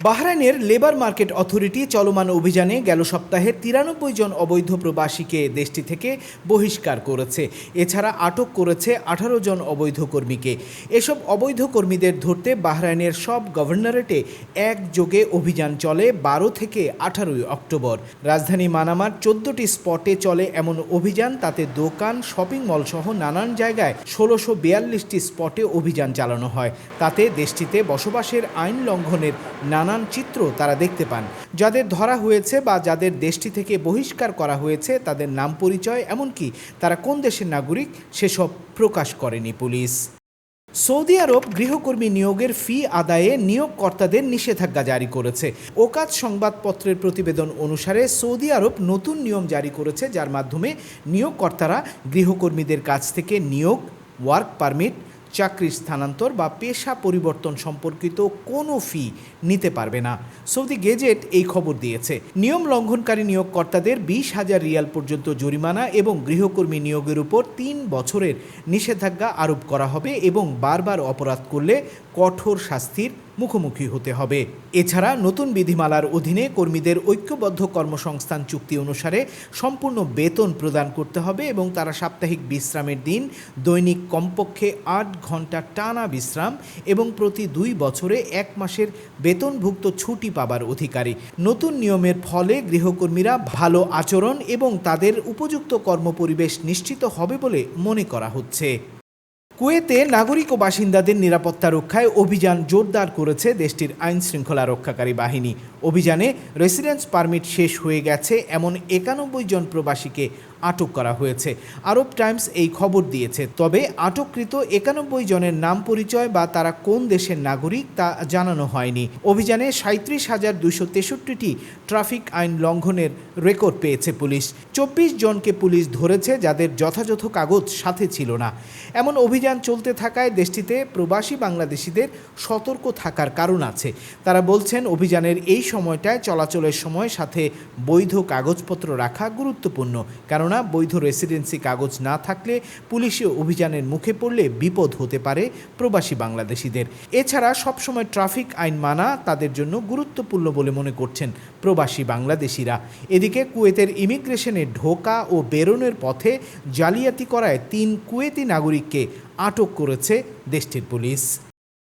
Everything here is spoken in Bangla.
বাহরাইনের লেবার মার্কেট অথরিটি চলমান অভিযানে গেল সপ্তাহে 93 জন অবৈধ প্রবাসীকে দেশটি থেকে বহিষ্কার করেছে। এছাড়া আটক করেছে 18 জন অবৈধ কর্মীকে। এসব অবৈধ কর্মীদের ধরতে বাহরাইনের সব গভর্নরেটে একযোগে অভিযান চলে 12 থেকে 18 অক্টোবর। রাজধানী মানামার 14টি স্পটে চলে এমন অভিযান, তাতে দোকান, শপিং মল সহ নানান জায়গায় 1642টি স্পটে অভিযান চালানো হয়। তাতে দেশটিতে বসবাসের আইন লঙ্ঘনের নানান চিত্র তারা দেখতে পান। যাদের ধরা হয়েছে বা যাদের দেশটি থেকে বহিষ্কার করা হয়েছে তাদের নাম, পরিচয়, এমনকি তারা কোন দেশের নাগরিক সেসব প্রকাশ করেনি পুলিশ। সৌদি আরব গৃহকর্মী নিয়োগের ফি আদায়ে নিয়োগকর্তাদের নিষেধাজ্ঞা জারি করেছে। ওকাত সংবাদপত্রের প্রতিবেদন অনুসারে সৌদি আরব নতুন নিয়ম জারি করেছে, যার মাধ্যমে নিয়োগকর্তারা গৃহকর্মীদের কাছ থেকে নিয়োগ, ওয়ার্ক পারমিট, চাকরির স্থানান্তর বা পেশা পরিবর্তন সম্পর্কিত কোনো ফি নিতে পারবে না। সৌদি গেজেট এই খবর দিয়েছে। নিয়ম লঙ্ঘনকারী নিয়োগকর্তাদের 20,000 রিয়াল পর্যন্ত জরিমানা এবং গৃহকর্মী নিয়োগের উপর 3 বছরের নিষেধাজ্ঞা আরোপ করা হবে এবং বারবার অপরাধ করলে কঠোর শাস্তির মুখোমুখি হতে হবে। এছাড়া নতুন বিধিমালার অধীনে কর্মীদের ঐক্যবদ্ধ কর্মসংস্থান চুক্তি অনুসারে সম্পূর্ণ বেতন প্রদান করতে হবে এবং তারা সাপ্তাহিক বিশ্রামের দিন, দৈনিক কমপক্ষে 8 ঘন্টা টানা বিশ্রাম এবং প্রতি 2 বছরে 1 মাসের বেতনভুক্ত ছুটি পাবার অধিকারী। নতুন নিয়মের ফলে গৃহকর্মীরা ভালো আচরণ এবং তাদের উপযুক্ত কর্মপরিবেশ নিশ্চিত হবে বলে মনে করা হচ্ছে। কুয়েতে নাগরিক ও বাসিন্দাদের নিরাপত্তা রক্ষায় অভিযান জোরদার করেছে দেশটির আইন শৃঙ্খলা রক্ষাকারী বাহিনী। অভিযানে রেসিডেন্স পারমিট শেষ হয়ে গেছে এমন 91 জন প্রবাসীকে আটক করা হয়েছে। আরব টাইমস এই খবর দিয়েছে। তবে আটককৃত 91 জনের নাম, পরিচয় বা তারা কোন দেশের নাগরিক তা জানানো হয়নি। অভিযানে 37,263টি ট্রাফিক আইন লঙ্ঘনের রেকর্ড পেয়েছে পুলিশ। 24 জনকে পুলিশ ধরেছে যাদের যথাযথ কাগজ সাথে ছিল না। এমন অভিযান চলতে থাকায় দেশটিতে প্রবাসী বাংলাদেশিদের সতর্ক থাকার কারণ আছে। তারা বলছেন, অভিযানের এই সময়টায় চলাচলের সময় সাথে বৈধ কাগজপত্র রাখা গুরুত্বপূর্ণ, কারণ বৈধ রেসিডেন্সি কাগজ না থাকলে পুলিশি অভিযানের মুখে পড়লে বিপদ হতে পারে প্রবাসী বাংলাদেশিদের। এছাড়া সবসময় ট্রাফিক আইন মানা তাদের জন্য গুরুত্বপূর্ণ বলে মনে করছেন প্রবাসী বাংলাদেশিরা। এদিকে কুয়েতের ইমিগ্রেশনে ঢোকা ও বেরোনোর পথে জালিয়াতি করায় 3 কুয়েতি নাগরিককে আটক করেছে দেশটির পুলিশ।